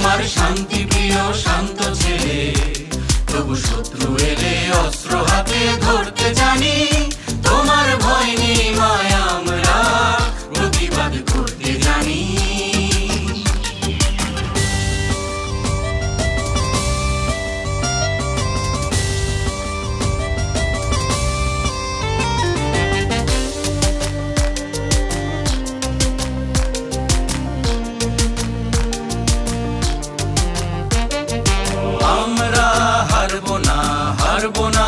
তোমার শান্তি প্রিয় শান্ত ছেলে, তবু শত্রু এলে অস্ত্র হাতে ধরতে জানি। তোমার ভয় নেই মায় আমরা প্রতিবাদ করতে জানি। আমরা হারবো না, হারবো না,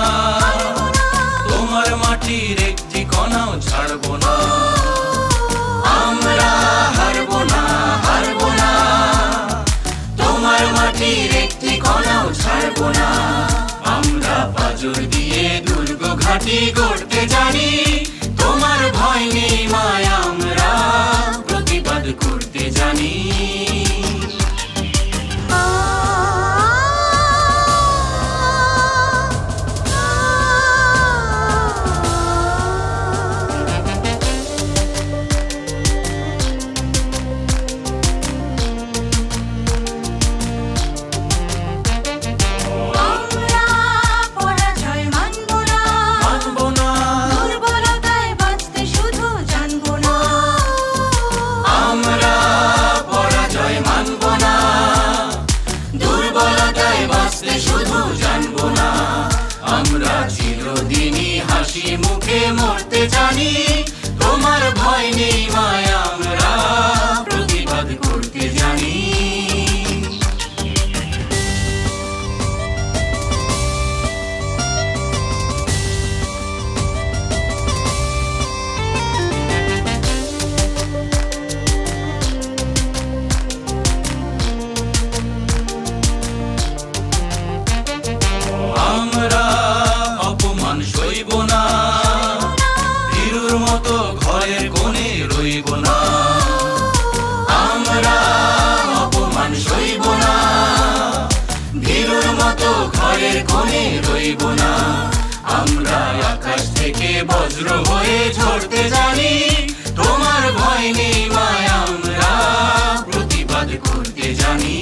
তোমার মাটির একটি কণাও ছাড়বো না। আমরা হারবো না, হারবো না, তোমার মাটির একটি কণাও ছাড়বো না। আমরা পাজর দিয়ে দুর্গ ঘাঁটি গড়তে জানি। তোমার ভয় নেই মায় আমরা প্রতিবাদ করতে জানি। আমরা চিরদিনই হাসি মুখে মরতে জানি। তোমার ভয় নেই মায় আমরা প্রতিবাদ করতে জানি। আমরা অপমান সইব না, ভীরুর মতো ঘরের কোণে রইব না। আমরা অপমান সইব না, ভীরুর মতো ঘরের কোণে রইব না। আমরা আকাশ থেকে বজ্র হয়ে ঝরতে জানি। তোমার ভয় নেই মায় আমরা প্রতিবাদ করতে জানি।